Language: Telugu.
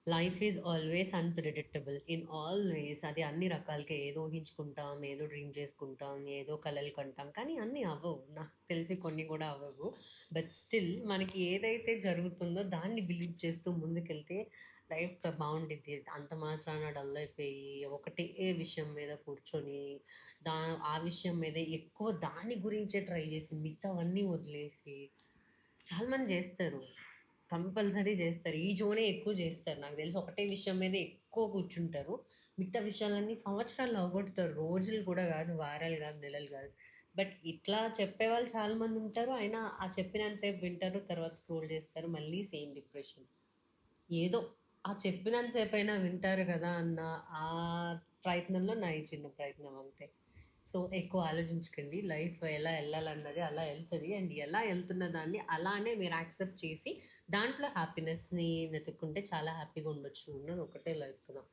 Life is always unpredictable in all వేస్. అది అన్ని రకాలుగా ఏదో ఊహించుకుంటాం, ఏదో డ్రీమ్ చేసుకుంటాం, ఏదో కలలు కంటాం. కానీ అన్నీ అవ్వవు. నాకు తెలిసి కొన్ని కూడా అవ్వవు. బట్ స్టిల్ మనకి ఏదైతే జరుగుతుందో దాన్ని బిలీవ్ చేస్తూ ముందుకెళ్తే లైఫ్ బావుండిద్ది. అంత మాత్రాన డల్ అయిపోయి ఒకటే విషయం మీద కూర్చొని దా ఆ విషయం మీదే ఎక్కువ దాని గురించే ట్రై చేసి మిగతావన్నీ వదిలేసి చాలా మంది జేస్తారు. కంపల్సరీ జేస్తారు. ఈ జోనే ఎక్కువ జేస్తారు. నాకు తెలిసి ఒకటే విషయం మీద ఎక్కువ కూర్చుంటారు. మిగతా విషయాలన్నీ సంవత్సరాల్లో అవగొడతారు. రోజులు కూడా గాదు, వారాలు గాదు, నెలలు గాదు. బట్ ఇట్లా చెప్పేవాళ్ళు చాలా మందుంటారు. అయినా ఆ చెప్పినంత సేపు వింటారు. తర్వాత స్క్రోల్ జేస్తారు. మళ్ళీ సేమ్ డిప్రెషన్. ఏదో ఆ చెప్పినంత సేపైనా వింటారు గదా! అన్న ఆ ప్రయత్నంలో నా ఈ చిన్న ప్రయత్నం అంతే. సో, ఎక్కువ ఆలోచించకండి. లైఫ్ ఎలా ఎళ్ళాలన్నది అలా ఎళ్తది. అండ్ ఎలా ఎళ్తున్న దాన్ని అలానే మీరు యాక్సెప్ట్ చేసి, దాంట్లో హ్యాపీనెస్‌ని వెతుక్కుంటే చాలా హ్యాపీగా ఉండొచ్చు. ఉన్నది ఒకటే లైఫ్ కదా!